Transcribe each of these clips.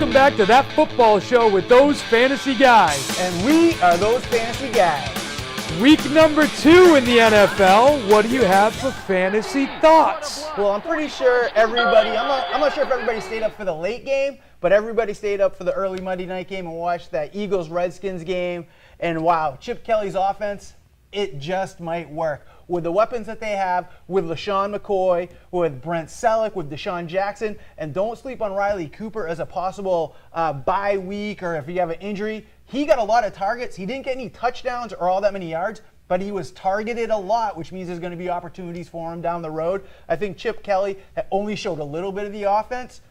welcome back to That Football Show with those fantasy guys. And we are those fantasy guys. Week number 2 in the NFL. What do you have for fantasy thoughts? Well, I'm pretty sure everybody, I'm not sure if everybody stayed up for the late game, but everybody stayed up for the early Monday night game and watched that Eagles-Redskins game. And wow, Chip Kelly's offense, it just might work. With the weapons that they have, with LaShawn McCoy, with Brent Selleck, with Deshaun Jackson, and don't sleep on Riley Cooper as a possible bye week or if you have an injury. He got a lot of targets. He didn't get any touchdowns or all that many yards, but he was targeted a lot, which means there's going to be opportunities for him down the road. I think Chip Kelly only showed a little bit of the offense.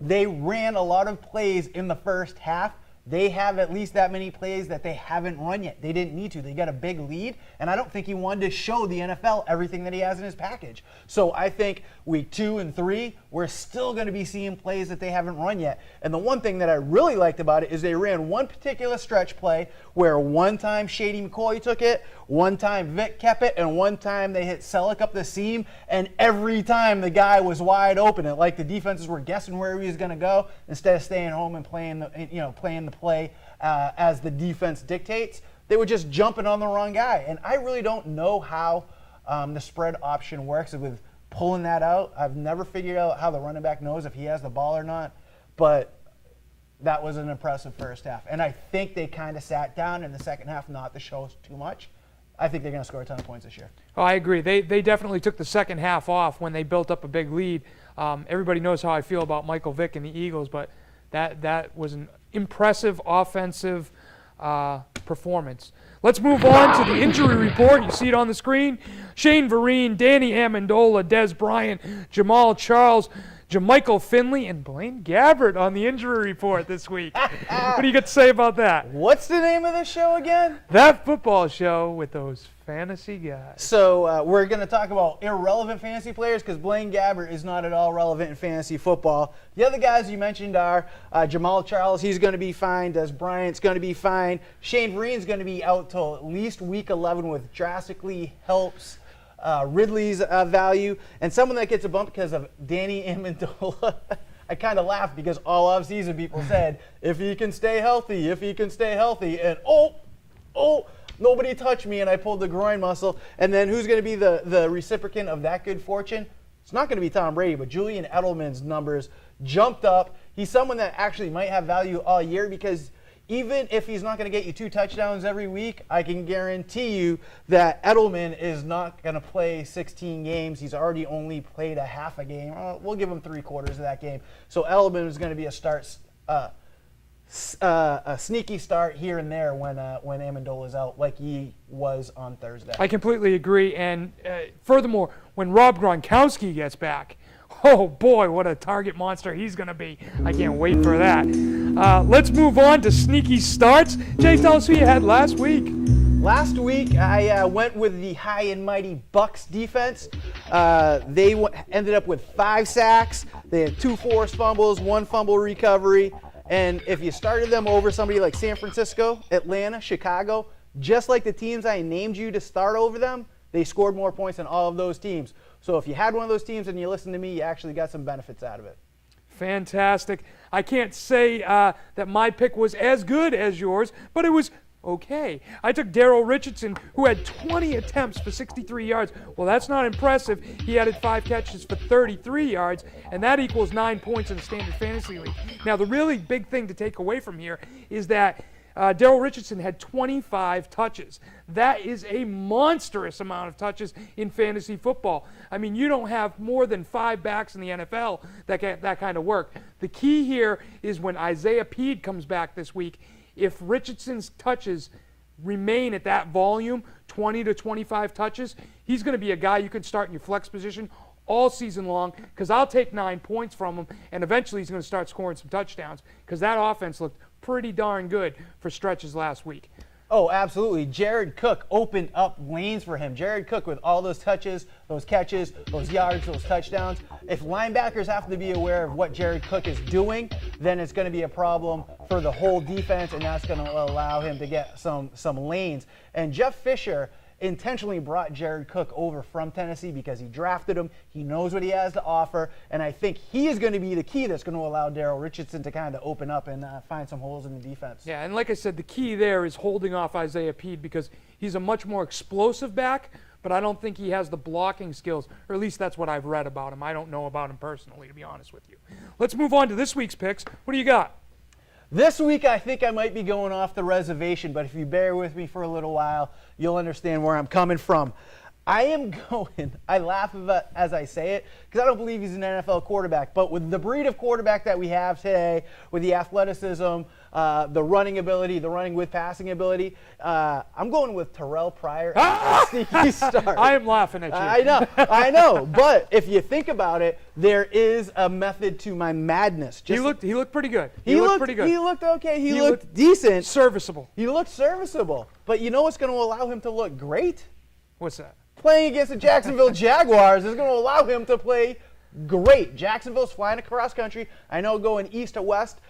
They ran a lot of plays in the first half. They have at least that many plays that they haven't run yet. They didn't need to. They got a big lead, and I don't think he wanted to show the NFL everything that he has in his package. So I think week 2 and 3, we're still going to be seeing plays that they haven't run yet. And the one thing that I really liked about it is they ran one particular stretch play where one time Shady McCoy took it, one time Vic kept it, and one time they hit Selleck up the seam, and every time the guy was wide open. And like the defenses were guessing where he was going to go instead of staying home and playing the play as the defense dictates. They were just jumping on the wrong guy. And I really don't know how the spread option works with pulling that out. I've never figured out how the running back knows if he has the ball or not. But that was an impressive first half. And I think they kind of sat down in the second half not to show too much. I think they're going to score a ton of points this year. Oh, I agree. They definitely took the second half off when they built up a big lead. Everybody knows how I feel about Michael Vick and the Eagles, but that was an impressive offensive performance. Let's move on to the injury report. You see it on the screen. Shane Vereen, Danny Amendola, Dez Bryant, Jamal Charles, Jermichael Finley, and Blaine Gabbert on the injury report this week. What do you got to say about that? What's the name of the show again? That Football Show with those fantasy guys. So we're going to talk about irrelevant fantasy players because Blaine Gabbert is not at all relevant in fantasy football. The other guys you mentioned are Jamal Charles, he's going to be fine. Dez Bryant's going to be fine. Shane Vereen's going to be out till at least week 11, which drastically helps Ridley's value. And someone that gets a bump because of Danny Amendola. I kind of laughed because all offseason people said, if he can stay healthy, and nobody touched me, and I pulled the groin muscle. And then who's going to be the reciprocant of that good fortune? It's not going to be Tom Brady, but Julian Edelman's numbers jumped up. He's someone that actually might have value all year because even if he's not going to get you 2 touchdowns every week, I can guarantee you that Edelman is not going to play 16 games. He's already only played a half a game. We'll give him 3/4 of that game. So Edelman is going to be a sneaky start here and there when Amendola is out, like he was on Thursday. I completely agree. And furthermore, when Rob Gronkowski gets back, oh boy, what a target monster he's going to be. I can't wait for that. Let's move on to sneaky starts. Jay, tell us who you had last week. Last week, I went with the high and mighty Bucs defense. They ended up with 5 sacks. They had 2 forced fumbles, 1 fumble recovery. And if you started them over somebody like San Francisco, Atlanta, Chicago, just like the teams I named you to start over them, they scored more points than all of those teams. So if you had one of those teams and you listened to me, you actually got some benefits out of it. Fantastic. I can't say that my pick was as good as yours, but it was okay. I took Daryl Richardson, who had 20 attempts for 63 yards. Well, that's not impressive. He added 5 catches for 33 yards, and that equals 9 points in the standard fantasy league. Now, the really big thing to take away from here is that Daryl Richardson had 25 touches. That is a monstrous amount of touches in fantasy football. I mean, you don't have more than 5 backs in the NFL that get that kind of work. The key here is when Isaiah Pead comes back this week, if Richardson's touches remain at that volume, 20 to 25 touches, he's going to be a guy you can start in your flex position all season long because I'll take 9 points from him, and eventually he's going to start scoring some touchdowns because that offense looked pretty darn good for stretches last week. Oh, absolutely. Jared Cook opened up lanes for him. Jared Cook with all those touches, those catches, those yards, those touchdowns. If linebackers have to be aware of what Jared Cook is doing, then it's going to be a problem for the whole defense, and that's going to allow him to get some lanes. And Jeff Fisher intentionally brought Jared Cook over from Tennessee because he drafted him. He knows what he has to offer, and I think he is going to be the key that's going to allow Daryl Richardson to kind of open up and find some holes in the defense. Yeah, and like I said, the key there is holding off Isaiah Pead because he's a much more explosive back, but I don't think he has the blocking skills, or at least that's what I've read about him. I don't know about him personally, to be honest with you. Let's move on to this week's picks. What do you got? This week, I think I might be going off the reservation, but if you bear with me for a little while, you'll understand where I'm coming from. I am going, I laugh as I say it, because I don't believe he's an NFL quarterback, but with the breed of quarterback that we have today, with the athleticism, the running ability, the running with passing ability, I'm going with Terrell Pryor as a sneaky start. I am laughing at you. I know, but if you think about it, there is a method to my madness. He looked pretty good. He looked pretty good. He looked okay. He looked decent. Serviceable. He looked serviceable. But you know what's going to allow him to look great? What's that? Playing against the Jacksonville Jaguars is going to allow him to play great. Jacksonville's flying across country. I know going east to west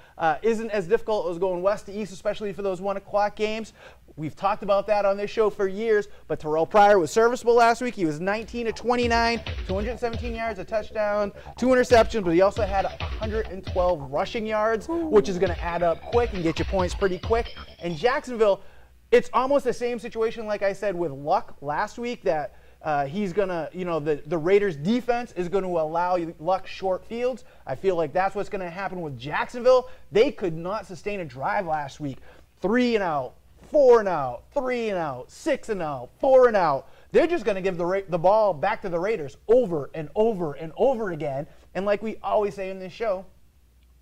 isn't as difficult as going west to east, especially for those 1 o'clock games. We've talked about that on this show for years, but Terrell Pryor was serviceable last week. He was 19 of 29, 217 yards, a touchdown, 2 interceptions, but he also had 112 rushing yards, which is going to add up quick and get you points pretty quick. And Jacksonville, it's almost the same situation like I said with Luck last week, that he's going to, the Raiders defense is going to allow Luck short fields. I feel like that's what's going to happen with Jacksonville. They could not sustain a drive last week. 3 and out, 4 and out, 3 and out, 6 and out, 4 and out. They're just going to give the ball back to the Raiders over and over and over again. And like we always say in this show,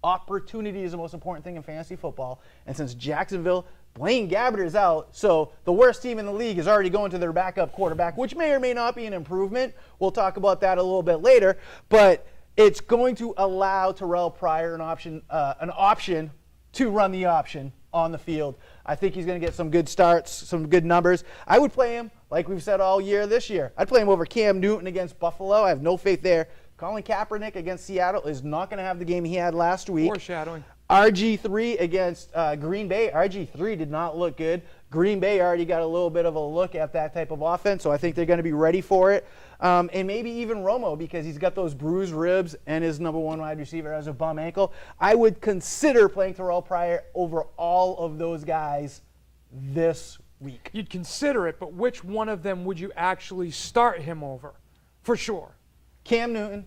opportunity is the most important thing in fantasy football. And since Jacksonville, Blaine Gabbert is out, so the worst team in the league is already going to their backup quarterback, which may or may not be an improvement. We'll talk about that a little bit later. But it's going to allow Terrell Pryor an option to run the option on the field. I think he's going to get some good starts, some good numbers. I would play him, like we've said all year this year. I'd play him over Cam Newton against Buffalo. I have no faith there. Colin Kaepernick against Seattle is not going to have the game he had last week. Foreshadowing. RG3 against Green Bay. RG3 did not look good. Green Bay already got a little bit of a look at that type of offense, so I think they're going to be ready for it. And maybe even Romo, because he's got those bruised ribs and his number 1 wide receiver has a bum ankle. I would consider playing Terrell Pryor over all of those guys this week. You'd consider it, but which one of them would you actually start him over? For sure. Cam Newton,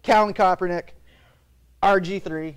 Colin Kaepernick, RG3,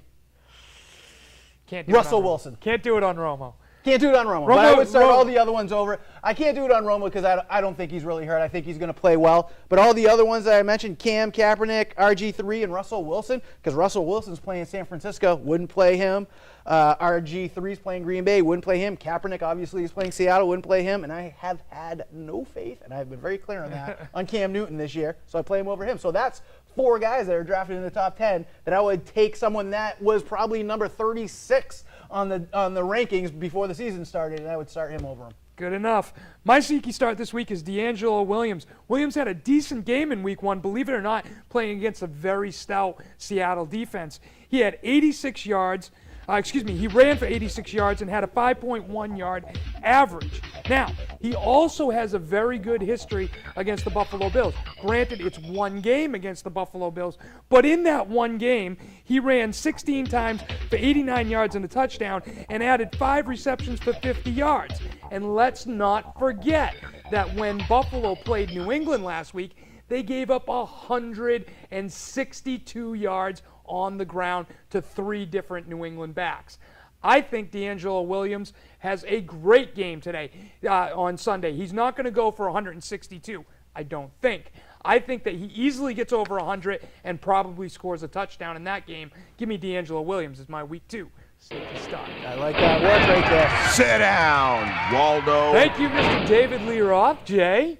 Russell Wilson. Can't do it on Romo. Can't do it on Romo. But I would start all the other ones over. I can't do it on Romo because I don't think he's really hurt. I think he's going to play well. But all the other ones that I mentioned, Cam, Kaepernick, RG3, and Russell Wilson, because Russell Wilson's playing San Francisco, wouldn't play him. RG3's playing Green Bay, wouldn't play him. Kaepernick obviously is playing Seattle, wouldn't play him. And I have had no faith, and I've been very clear on that, on Cam Newton this year. So I play him over him. So that's 4 guys that are drafted in the top 10 that I would take someone that was probably number 36 on the rankings before the season started, and I would start him over him. Good enough. My sneaky start this week is DeAngelo Williams. Williams had a decent game in week 1, believe it or not, playing against a very stout Seattle defense. He had 86 yards. He ran for 86 yards and had a 5.1 yard average. Now, he also has a very good history against the Buffalo Bills. Granted, it's 1 game against the Buffalo Bills, but in that 1 game, he ran 16 times for 89 yards and a touchdown and added 5 receptions for 50 yards. And let's not forget that when Buffalo played New England last week, they gave up 162 yards on the ground to 3 different New England backs. I think DeAngelo Williams has a great game today on Sunday. He's not going to go for 162, I don't think. I think that he easily gets over 100 and probably scores a touchdown in that game. Give me DeAngelo Williams as my week 2 safety start. I like that work right there. Sit down, Waldo. Thank you, Mr. David Lee Roth. Jay,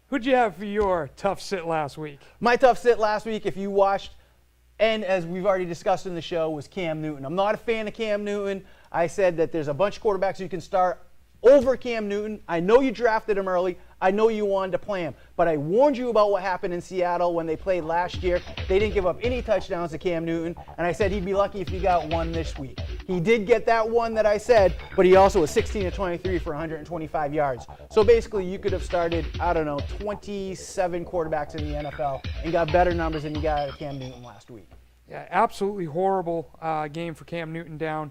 who'd you have for your tough sit last week? My tough sit last week, if you watched, and as we've already discussed in the show, was Cam Newton. I'm not a fan of Cam Newton. I said that there's a bunch of quarterbacks you can start over Cam Newton. I know you drafted him early. I know you wanted to play him, but I warned you about what happened in Seattle when they played last year. They didn't give up any touchdowns to Cam Newton, and I said he'd be lucky if he got one this week. He did get that one that I said, but he also was 16 of 23 for 125 yards. So basically, you could have started, 27 quarterbacks in the NFL and got better numbers than you got out of Cam Newton last week. Yeah, absolutely horrible game for Cam Newton down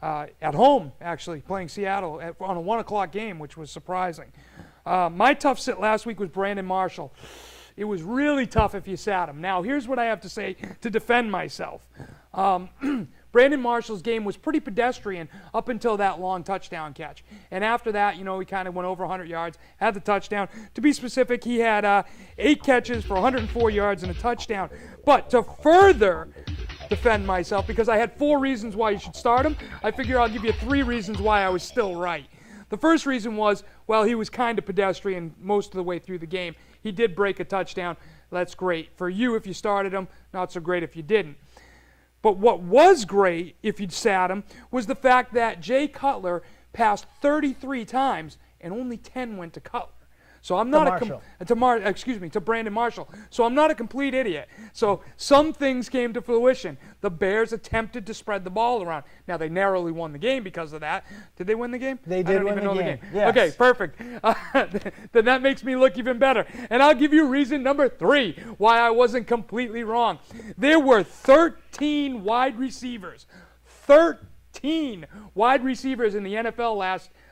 at home, actually, playing Seattle on a 1 o'clock game, which was surprising. My tough sit last week was Brandon Marshall. It was really tough if you sat him. Now, here's what I have to say to defend myself. Brandon Marshall's game was pretty pedestrian up until that long touchdown catch. And after that, he kind of went over 100 yards, had the touchdown. To be specific, he had 8 catches for 104 yards and a touchdown. But to further defend myself, because I had 4 reasons why you should start him, I figure I'll give you 3 reasons why I was still right. The first reason was, well, he was kind of pedestrian most of the way through the game. He did break a touchdown. That's great. For you, if you started him, not so great if you didn't. But what was great, if you'd sat him, was the fact that Jay Cutler passed 33 times and only 10 went to Cutler. So I'm not to Brandon Marshall. So I'm not a complete idiot. So some things came to fruition. The Bears attempted to spread the ball around. Now they narrowly won the game because of that. Did they win the game? They did win the game. Yes. Okay, perfect. Then that makes me look even better. And I'll give you reason number 3 why I wasn't completely wrong. There were 13 wide receivers. 13 wide receivers in the NFL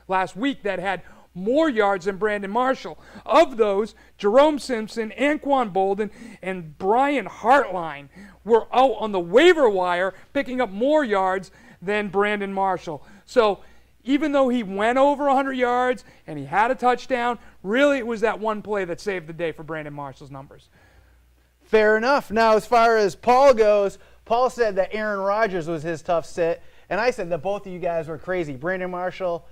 last week that had more yards than Brandon Marshall. Of those, Jerome Simpson, Anquan Bolden, and Brian Hartline were out on the waiver wire picking up more yards than Brandon Marshall. So even though he went over 100 yards and he had a touchdown, really it was that one play that saved the day for Brandon Marshall's numbers. Fair enough. Now, as far as Paul goes, Paul said that Aaron Rodgers was his tough sit, and I said that both of you guys were crazy. Brandon Marshall,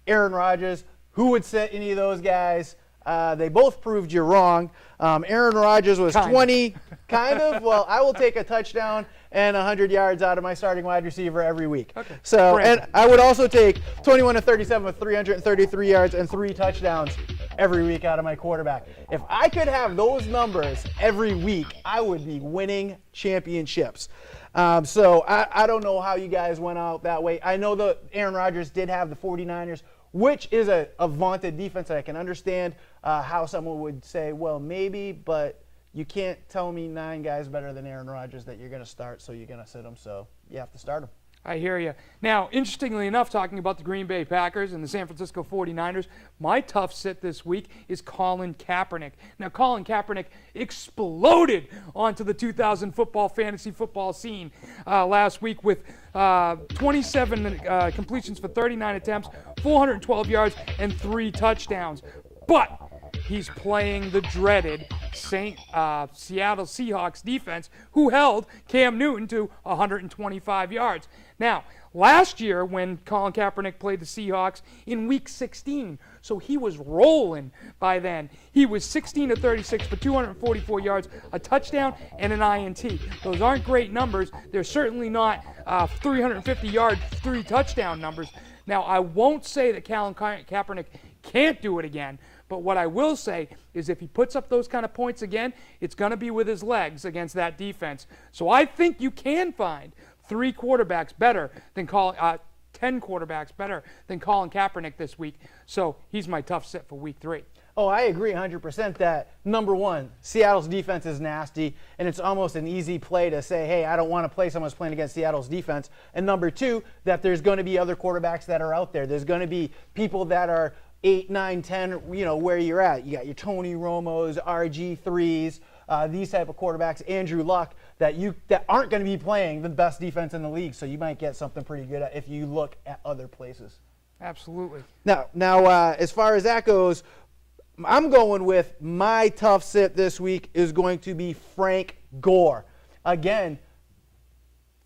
Aaron Rodgers. Who would sit any of those guys? They both proved you wrong. Aaron Rodgers was 20, kind of. Well, I will take a touchdown and 100 yards out of my starting wide receiver every week. Okay. So, and I would also take 21 to 37 with 333 yards and 3 touchdowns every week out of my quarterback. If I could have those numbers every week, I would be winning championships. So I don't know how you guys went out that way. I know that Aaron Rodgers did have the 49ers, which is a vaunted defense. I can understand how someone would say, well, maybe, but you can't tell me 9 guys better than Aaron Rodgers that you're going to start, so you're going to sit them. So you have to start them. I hear you. Now, interestingly enough, talking about the Green Bay Packers and the San Francisco 49ers, my tough sit this week is Colin Kaepernick. Now, Colin Kaepernick exploded onto the 2000 fantasy football scene last week with 27 completions for 39 attempts, 412 yards, and 3 touchdowns. But he's playing the dreaded Seattle Seahawks defense, who held Cam Newton to 125 yards. Now, last year when Colin Kaepernick played the Seahawks in Week 16, so he was rolling by then. He was 16 to 36 for 244 yards, a touchdown, and an INT. Those aren't great numbers. They're certainly not 350-yard, 3 touchdown numbers. Now, I won't say that Colin Kaepernick can't do it again, but what I will say is if he puts up those kind of points again, it's going to be with his legs against that defense. So I think you can find 3 quarterbacks better than 10 quarterbacks better than Colin Kaepernick this week. So he's my tough sit for week 3. Oh, I agree 100% that, number one, Seattle's defense is nasty, and it's almost an easy play to say, hey, I don't want to play someone who's playing against Seattle's defense. And number 2, that there's going to be other quarterbacks that are out there. There's going to be people that are 8, 9, 10, where you're at. You got your Tony Romos, RG3s, these type of quarterbacks, Andrew Luck, that aren't going to be playing the best defense in the league. So you might get something pretty good if you look at other places. Absolutely. Now, as far as that goes, I'm going with my tough sit this week is going to be Frank Gore. Again,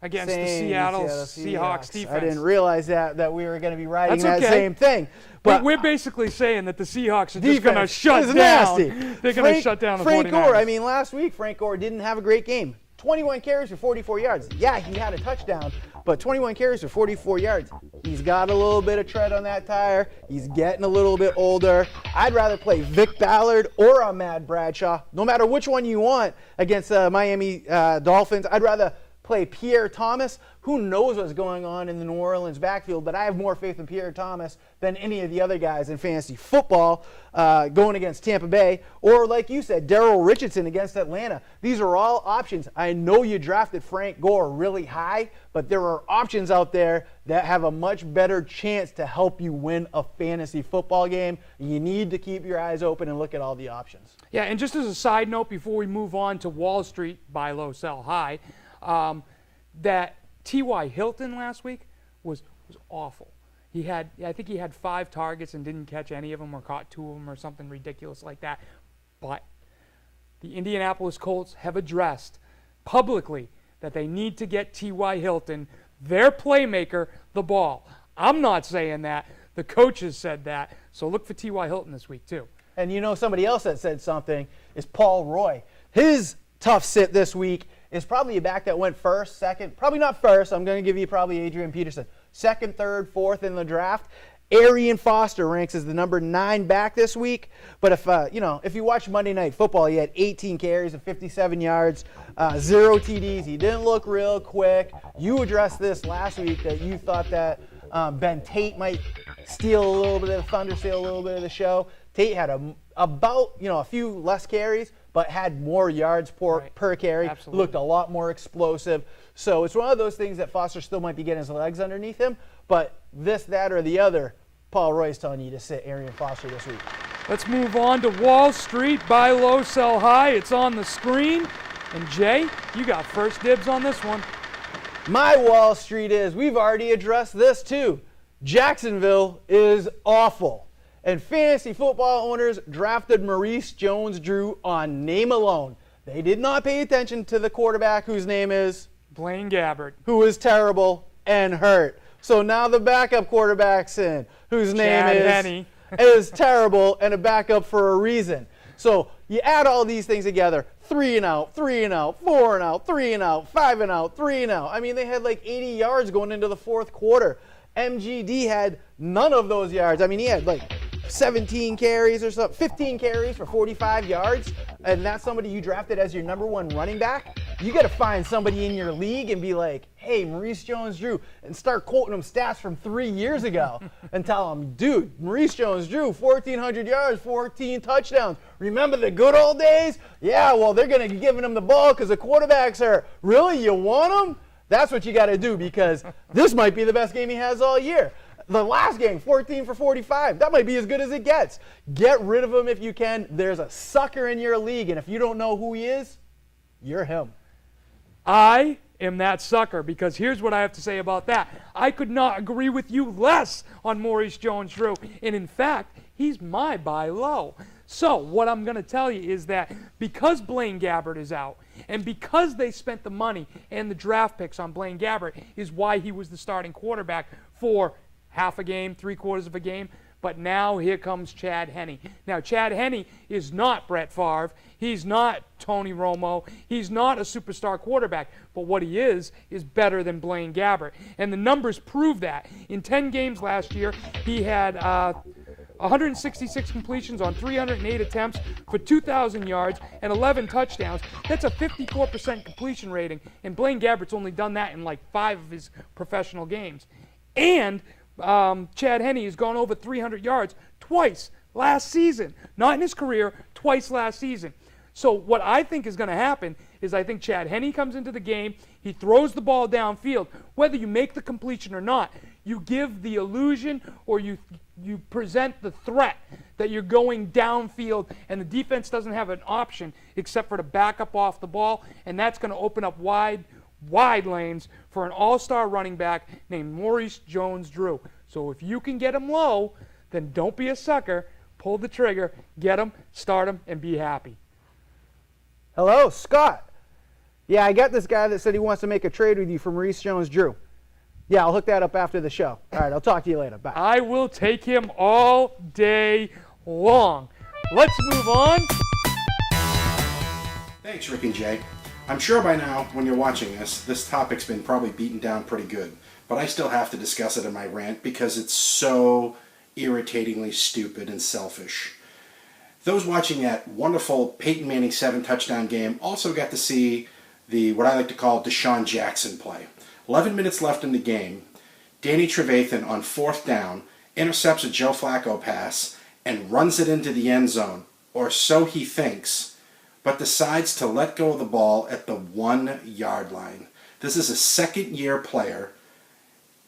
against the Seattle Seahawks defense. I didn't realize that we were going to be riding that same thing. But we're basically saying that the Seahawks are just going to shut down. Nasty. They're going to shut down the 49ers. Frank Gore, last week Frank Gore didn't have a great game. 21 carries for 44 yards. Yeah, he had a touchdown, but 21 carries for 44 yards. He's got a little bit of tread on that tire. He's getting a little bit older. I'd rather play Vic Ballard or a Matt Bradshaw, no matter which one you want against the Miami Dolphins. I'd rather play Pierre Thomas. Who knows what's going on in the New Orleans backfield, but I have more faith in Pierre Thomas than any of the other guys in fantasy football going against Tampa Bay. Or like you said, Daryl Richardson against Atlanta. These are all options. I know you drafted Frank Gore really high, but there are options out there that have a much better chance to help you win a fantasy football game. You need to keep your eyes open and look at all the options. Yeah, and just as a side note before we move on to Wall Street, buy low, sell high, that T.Y. Hilton last week was awful. I think he had 5 targets and didn't catch any of them or caught 2 of them or something ridiculous like that. But the Indianapolis Colts have addressed publicly that they need to get T.Y. Hilton, their playmaker, the ball. I'm not saying that. The coaches said that. So look for T.Y. Hilton this week too. And you know somebody else that said something is Paul Roy. His tough sit this week is probably a back that went first, second, probably not first. I'm going to give you probably Adrian Peterson. Second, third, fourth in the draft. Arian Foster ranks as the number 9 back this week. But if you watch Monday Night Football, he had 18 carries and 57 yards, 0 TDs. He didn't look real quick. You addressed this last week that you thought that Ben Tate might steal a little bit of the thunder, steal a little bit of the show. Tate had a few less carries, but had more yards per carry. Absolutely. Looked a lot more explosive. So it's one of those things that Foster still might be getting his legs underneath him. But this, that, or the other, Paul Roy's telling you to sit Arian Foster this week. Let's move on to Wall Street. Buy low, sell high. It's on the screen. And Jay, you got first dibs on this one. My Wall Street is, we've already addressed this too. Jacksonville is awful. And fantasy football owners drafted Maurice Jones-Drew on name alone. They did not pay attention to the quarterback whose name is Blaine Gabbert, who is terrible and hurt. So now the backup quarterback's in, whose name Chad is terrible and a backup for a reason. So you add all these things together, 3 and out, 4 and out, 3 and out, 5 and out, 3 and out. I mean, they had like 80 yards going into the fourth quarter. MGD had none of those yards. I mean, he had like 17 carries or something, 15 carries for 45 yards, and that's somebody you drafted as your number 1 running back. You got to find somebody in your league and be like, hey, Maurice Jones-Drew, and start quoting them stats from 3 years ago and tell them, dude, Maurice Jones-Drew, 1,400 yards, 14 touchdowns. Remember the good old days? Yeah, well, they're going to be giving him the ball because the quarterback's hurt. Really? You want him? That's what you got to do, because this might be the best game he has all year. The last game, 14 for 45. That might be as good as it gets. Get rid of him if you can. There's a sucker in your league, and if you don't know who he is, you're him. I am that sucker, because here's what I have to say about that. I could not agree with you less on Maurice Jones-Drew, and in fact, he's my buy low. So what I'm going to tell you is that because Blaine Gabbert is out, and because they spent the money and the draft picks on Blaine Gabbert, is why he was the starting quarterback for half a game, 3/4 of a game. But now here comes Chad Henne. Now, Chad Henne is not Brett Favre. He's not Tony Romo. He's not a superstar quarterback. But what he is better than Blaine Gabbert. And the numbers prove that. In 10 games last year, he had 166 completions on 308 attempts for 2,000 yards and 11 touchdowns. That's a 54% completion rating. And Blaine Gabbert's only done that in like 5 of his professional games. And Chad Henne has gone over 300 yards twice last season. Not in his career, twice last season. So what I think is going to happen is I think Chad Henne comes into the game, he throws the ball downfield. Whether you make the completion or not, you give the illusion or you present the threat that you're going downfield and the defense doesn't have an option except for to back up off the ball, and that's going to open up wide lanes for an all-star running back named Maurice Jones-Drew. So if you can get him low, then don't be a sucker. Pull the trigger, get him, start him, and be happy. Hello, Scott. Yeah, I got this guy that said he wants to make a trade with you for Maurice Jones-Drew. Yeah, I'll hook that up after the show. All right, I'll talk to you later. Bye. I will take him all day long. Let's move on. Thanks, Rick and Jay. I'm sure by now, when you're watching this topic's been probably beaten down pretty good. But I still have to discuss it in my rant because it's so irritatingly stupid and selfish. Those watching that wonderful Peyton Manning 7-touchdown game also got to see the what I like to call Deshaun Jackson play. 11 minutes left in the game. Danny Trevathan on 4th down intercepts a Joe Flacco pass and runs it into the end zone, or so he thinks, but decides to let go of the ball at the 1-yard line. This is a second-year player,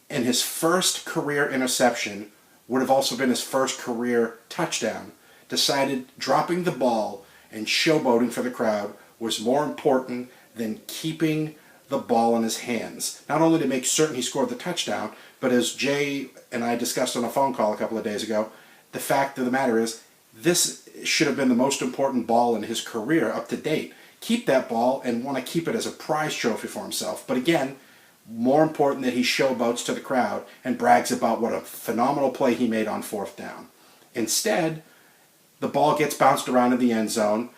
and his first career interception would have also been his first career touchdown. Decided dropping the ball and showboating for the crowd was more important than keeping the ball in his hands. Not only to make certain he scored the touchdown, but as Jay and I discussed on a phone call a couple of days ago, the fact of the matter is this should have been the most important ball in his career up to date. Keep that ball and want to keep it as a prize trophy for himself. But again, more important that he showboats to the crowd and brags about what a phenomenal play he made on 4th down. Instead, the ball gets bounced around in the end zone.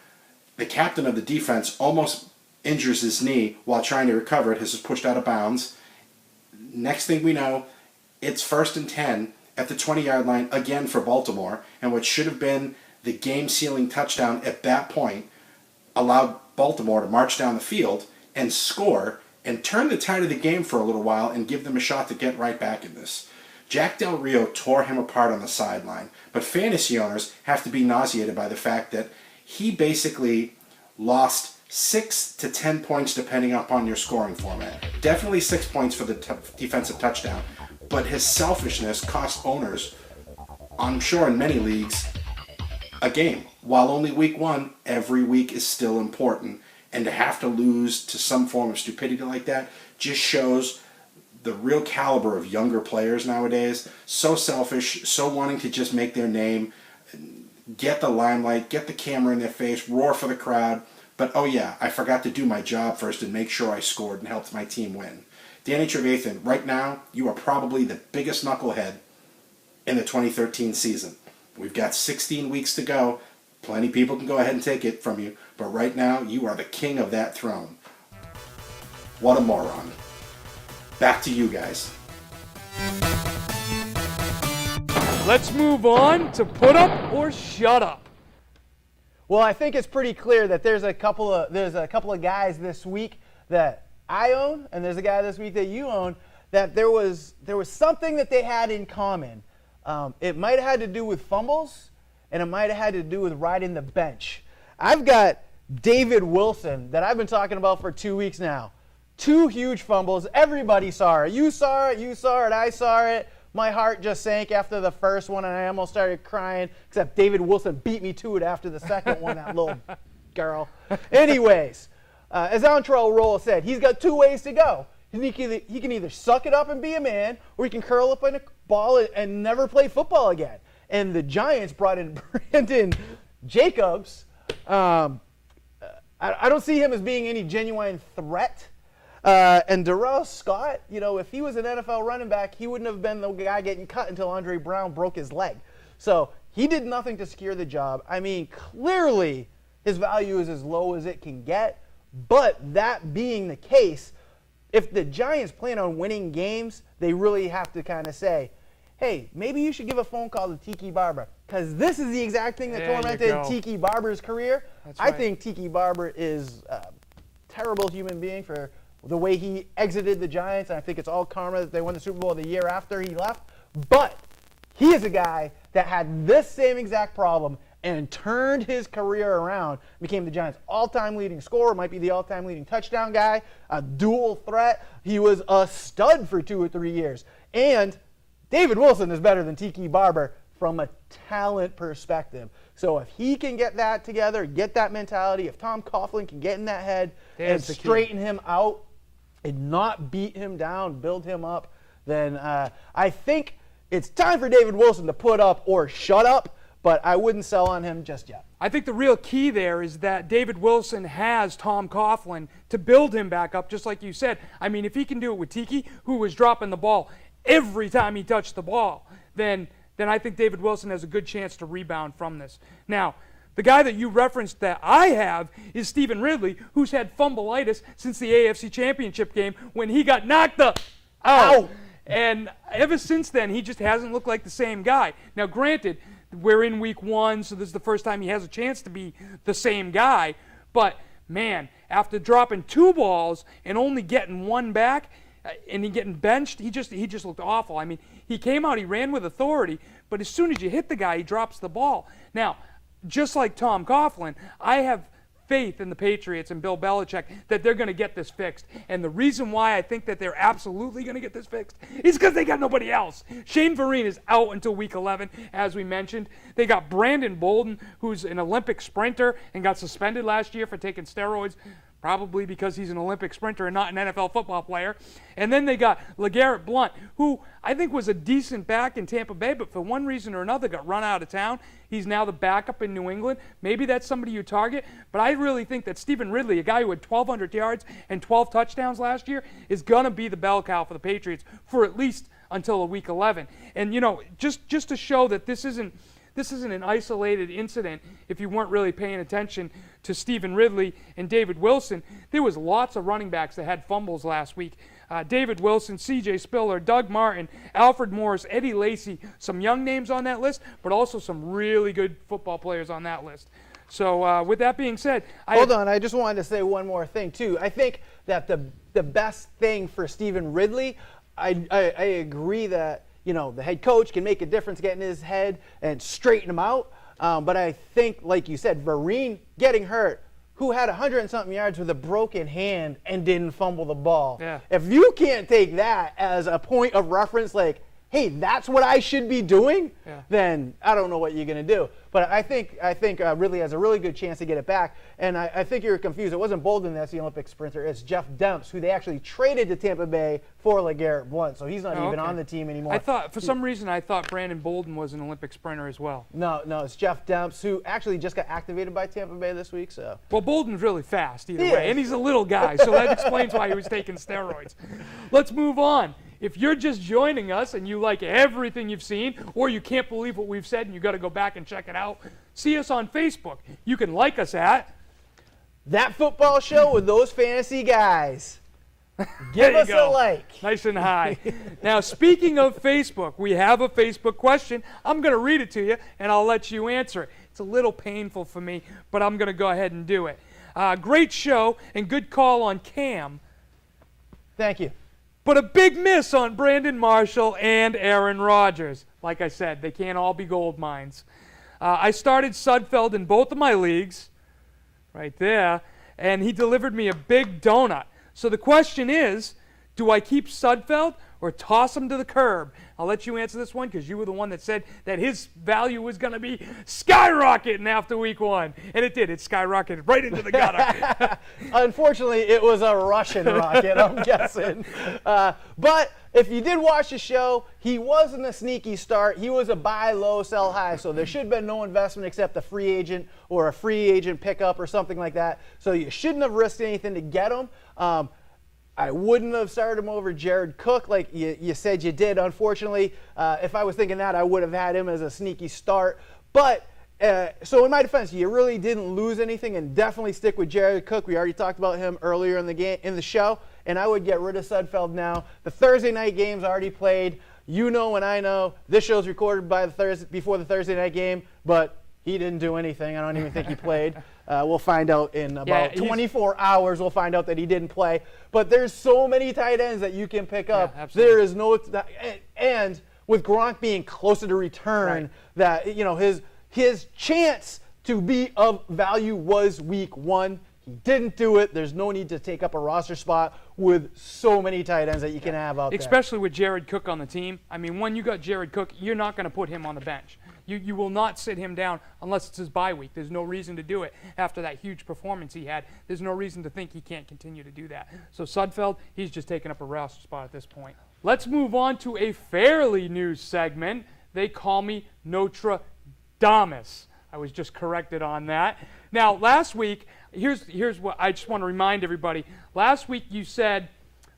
The captain of the defense almost injures his knee while trying to recover it. His is pushed out of bounds. Next thing we know, it's 1st and 10 at the 20-yard line again for Baltimore, and what should have been the game-sealing touchdown at that point allowed Baltimore to march down the field and score and turn the tide of the game for a little while and give them a shot to get right back in this. Jack Del Rio tore him apart on the sideline, but fantasy owners have to be nauseated by the fact that he basically lost 6 to 10 points depending upon your scoring format. Definitely 6 points for the defensive touchdown, but his selfishness cost owners, I'm sure in many leagues, a game. While only week 1, every week is still important, and to have to lose to some form of stupidity like that just shows the real caliber of younger players nowadays. So selfish, so wanting to just make their name, get the limelight, get the camera in their face, roar for the crowd, but oh yeah, I forgot to do my job first and make sure I scored and helped my team win. Danny Trevathan, right now, you are probably the biggest knucklehead in the 2013 season. We've got 16 weeks to go. Plenty of people can go ahead and take it from you, but right now, you are the king of that throne. What a moron. Back to you guys. Let's move on to put up or shut up. Well, I think it's pretty clear that there's a couple of guys this week that I own, and there's a guy this week that you own, that there was something that they had in common. It might have had to do with fumbles, and it might have had to do with riding the bench. I've got David Wilson that I've been talking about for 2 weeks now. 2 huge fumbles. Everybody saw it. You saw it, I saw it. My heart just sank after the first one, and I almost started crying, except David Wilson beat me to it after the second one, that little girl. Anyways, as Antrell Roll said, he's got 2 ways to go. He can either suck it up and be a man, or he can curl up in a ball and never play football again. And the Giants brought in Brandon Jacobs. I don't see him as being any genuine threat. And Darrell Scott, if he was an NFL running back, he wouldn't have been the guy getting cut until Andre Brown broke his leg. So he did nothing to secure the job. I mean, clearly his value is as low as it can get. But that being the case, if the Giants plan on winning games, they really have to kind of say, hey, maybe you should give a phone call to Tiki Barber, because this is the exact thing that There you tormented go. Tiki Barber's career. That's I right. think Tiki Barber is a terrible human being for the way he exited the Giants, and I think it's all karma that they won the Super Bowl the year after he left. But he is a guy that had this same exact problem and turned his career around, became the Giants' all-time leading scorer, might be the all-time leading touchdown guy, a dual threat. He was a stud for 2 or 3 years. And David Wilson is better than Tiki Barber from a talent perspective. So if he can get that together, get that mentality, if Tom Coughlin can get in that head and That's the key. straighten him out and not beat him down, build him up, then I think it's time for David Wilson to put up or shut up, but I wouldn't sell on him just yet. I think the real key there is that David Wilson has Tom Coughlin to build him back up, just like you said. I mean, if he can do it with Tiki, who was dropping the ball every time he touched the ball, then I think David Wilson has a good chance to rebound from this. Now, The guy that you referenced that I have is Stephen Ridley, who's had fumbleitis since the AFC Championship game when he got knocked the out. And ever since then, he just hasn't looked like the same guy. Now, granted, we're in week 1, so this is the first time he has a chance to be the same guy. But, man, after dropping 2 balls and only getting 1 back, and he getting benched, he just looked awful. I mean, he came out, he ran with authority, but as soon as you hit the guy, he drops the ball. Now, just like Tom Coughlin, I have faith in the Patriots and Bill Belichick that they're going to get this fixed. And the reason why I think that they're absolutely going to get this fixed is because they got nobody else. Shane Vereen is out until week 11, as we mentioned. They got Brandon Bolden, who's an Olympic sprinter and got suspended last year for taking steroids, probably because he's an Olympic sprinter and not an NFL football player. And then they got LeGarrette Blount, who I think was a decent back in Tampa Bay, but for one reason or another got run out of town. He's now the backup in New England. Maybe that's somebody you target, but I really think that Stephen Ridley, a guy who had 1,200 yards and 12 touchdowns last year, is going to be the bell cow for the Patriots for at least until week 11. And, you know, just to show that this isn't an isolated incident. If you weren't really paying attention to Stephen Ridley and David Wilson, there was lots of running backs that had fumbles last week. David Wilson, C.J. Spiller, Doug Martin, Alfred Morris, Eddie Lacy, some young names on that list, but also some really good football players on that list. So with that being said, Hold on, I just wanted to say one more thing too. I think that the best thing for Stephen Ridley, I agree that, you know, the head coach can make a difference, get in his head and straighten him out. But I think, like you said, Vereen getting hurt, who had 100 and something yards with a broken hand and didn't fumble the ball. Yeah. If you can't take that as a point of reference, like, hey, that's what I should be doing, then I don't know what you're going to do. But I think Ridley has a really good chance to get it back. And I think you're confused. It wasn't Bolden that's the Olympic sprinter. It's Jeff Demps, who they actually traded to Tampa Bay for LeGarrette Blount. So he's not even on the team anymore. I thought, for some reason, Brandon Bolden was an Olympic sprinter as well. No, it's Jeff Demps, who actually just got activated by Tampa Bay this week. So. Well, Bolden's really fast either way, and he's a little guy, so that explains why he was taking steroids. Let's move on. If you're just joining us and you like everything you've seen, or you can't believe what we've said and you got to go back and check it out, see us on Facebook. You can like us at That Football Show with Those Fantasy Guys. Give us a like. Nice and high. Now, speaking of Facebook, we have a Facebook question. I'm going to read it to you, and I'll let you answer it. It's a little painful for me, but I'm going to go ahead and do it. Great show and good call on Cam. Thank you. But a big miss on Brandon Marshall and Aaron Rodgers. Like I said, they can't all be gold mines. I started Sudfeld in both of my leagues, right there, and he delivered me a big donut. So the question is, do I keep Sudfeld or toss him to the curb? I'll let you answer this one because you were the one that said that his value was going to be skyrocketing after week 1. And it did. It skyrocketed right into the gutter. Unfortunately, it was a Russian rocket, I'm guessing. But if you did watch the show, he wasn't a sneaky start. He was a buy low, sell high. So there should have been no investment except a free agent or a free agent pickup or something like that. So you shouldn't have risked anything to get him. I wouldn't have started him over Jared Cook like you said you did. Unfortunately, if I was thinking that, I would have had him as a sneaky start. But so in my defense, you really didn't lose anything, and definitely stick with Jared Cook. We already talked about him earlier in the show, and I would get rid of Sudfeld now. The Thursday night game's already played. You know and I know. This show's recorded before the Thursday night game, but he didn't do anything. I don't even think he played. We'll find out in about 24 hours. We'll find out that he didn't play. But there's so many tight ends that you can pick up. There is no and with Gronk being closer to return, that his chance to be of value was week 1. He didn't do it. There's no need to take up a roster spot with so many tight ends that you can have out there. Especially with Jared Cook on the team. I mean, when you got Jared Cook, you're not going to put him on the bench. You will not sit him down unless it's his bye week. There's no reason to do it after that huge performance he had. There's no reason to think he can't continue to do that. So Sudfeld, he's just taking up a roster spot at this point. Let's move on to a fairly new segment. They call me Notre Damus. I was just corrected on that. Now, last week, here's what I just want to remind everybody. Last week you said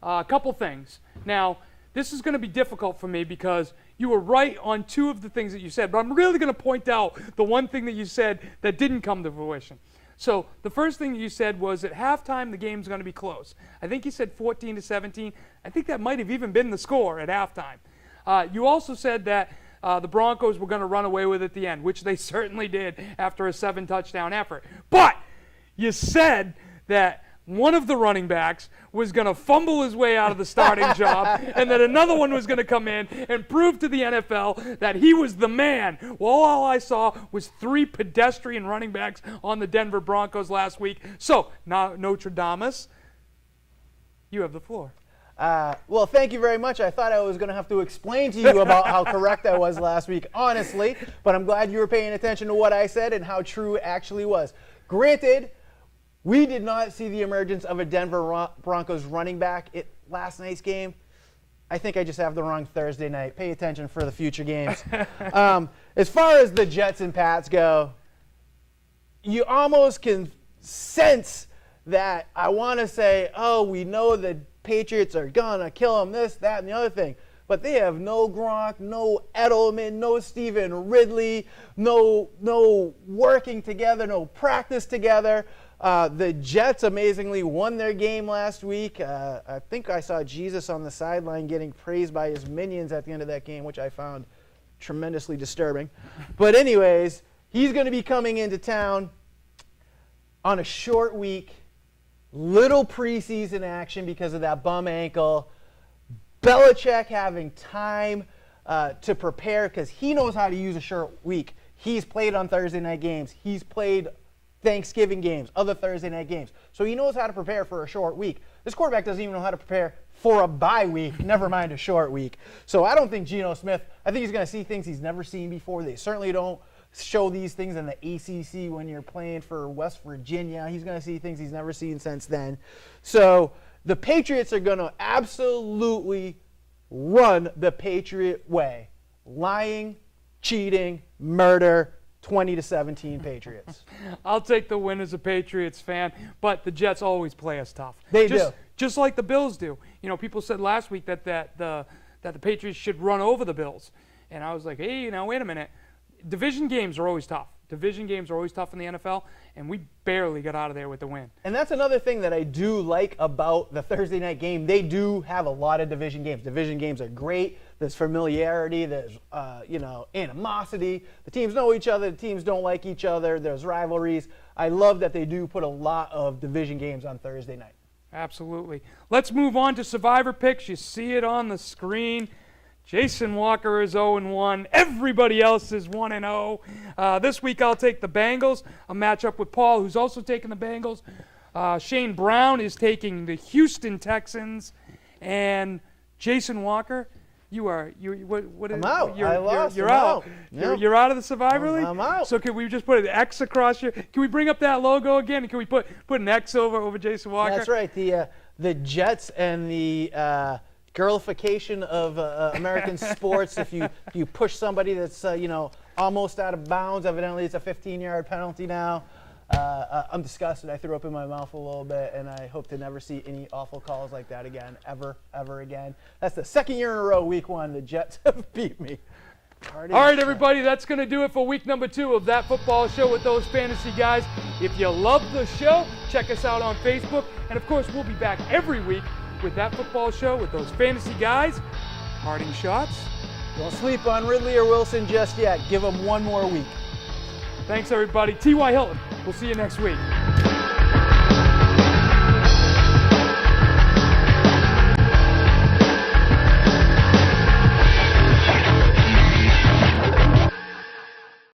a couple things. Now, this is going to be difficult for me because you were right on 2 of the things that you said, but I'm really going to point out the one thing that you said that didn't come to fruition. So the first thing you said was at halftime the game's going to be close. I think you said 14-17. I think that might have even been the score at halftime. You also said that the Broncos were going to run away with it at the end, which they certainly did after a 7-touchdown effort. But you said that one of the running backs was going to fumble his way out of the starting job, and that another one was going to come in and prove to the NFL that he was the man. Well, all I saw was 3 pedestrian running backs on the Denver Broncos last week. So, now Notre Dame, you have the floor. Well, thank you very much. I thought I was going to have to explain to you about how correct I was last week, honestly, but I'm glad you were paying attention to what I said and how true it actually was. Granted, we did not see the emergence of a Denver Broncos running back at last night's game. I think I just have the wrong Thursday night. Pay attention for the future games. As far as the Jets and Pats go, you almost can sense that I want to say, oh, we know the Patriots are going to kill them, this, that, and the other thing. But they have no Gronk, no Edelman, no Stephen Ridley, no working together, no practice together. The Jets amazingly won their game last week. I think I saw Jesus on the sideline getting praised by his minions at the end of that game, which I found tremendously disturbing. But anyways, he's going to be coming into town on a short week, little preseason action because of that bum ankle. Belichick having time to prepare because he knows how to use a short week. He's played on Thursday night games. He's played Thanksgiving games, other Thursday night games. So he knows how to prepare for a short week. This quarterback doesn't even know how to prepare for a bye week, never mind a short week. So I don't think Geno Smith, I think he's going to see things he's never seen before. They certainly don't show these things in the ACC when you're playing for West Virginia. He's going to see things he's never seen since then. So the Patriots are going to absolutely run the Patriot way. Lying, cheating, murder, 20-17 Patriots. I'll take the win as a Patriots fan, but the Jets always play us tough. They do. Just like the Bills do. You know, people said last week that the Patriots should run over the Bills. And I was like, hey, now wait a minute. Division games are always tough. Division games are always tough in the NFL, and we barely got out of there with the win. And that's another thing that I do like about the Thursday night game. They do have a lot of division games. Division games are great. There's familiarity. There's, animosity. The teams know each other. The teams don't like each other. There's rivalries. I love that they do put a lot of division games on Thursday night. Absolutely. Let's move on to Survivor Picks. You see it on the screen. Jason Walker is 0-1. Everybody else is 1-0. This week I'll take the Bengals. A matchup with Paul, who's also taking the Bengals. Shane Brown is taking the Houston Texans. And Jason Walker, I'm out. I lost. You're I'm out. out. Yep. You're out of the Survivor League? I'm out. So can we just put an X across your... Can we bring up that logo again? Can we put an X over Jason Walker? That's right. The Jets and the... girlification of American sports. If you push somebody that's almost out of bounds, evidently it's a 15-yard penalty now. I'm disgusted. I threw up in my mouth a little bit, and I hope to never see any awful calls like that again, ever again. That's the second year in a row, week 1, the Jets have beat me. All right, everybody, that's going to do it for week number 2 of That Football Show with those fantasy guys. If you love the show, check us out on Facebook. And, of course, we'll be back every week with That Football Show with those fantasy guys. Parting shots. Don't sleep on Ridley or Wilson just yet. Give them one more week. Thanks, everybody. T.Y. Hilton. We'll see you next week.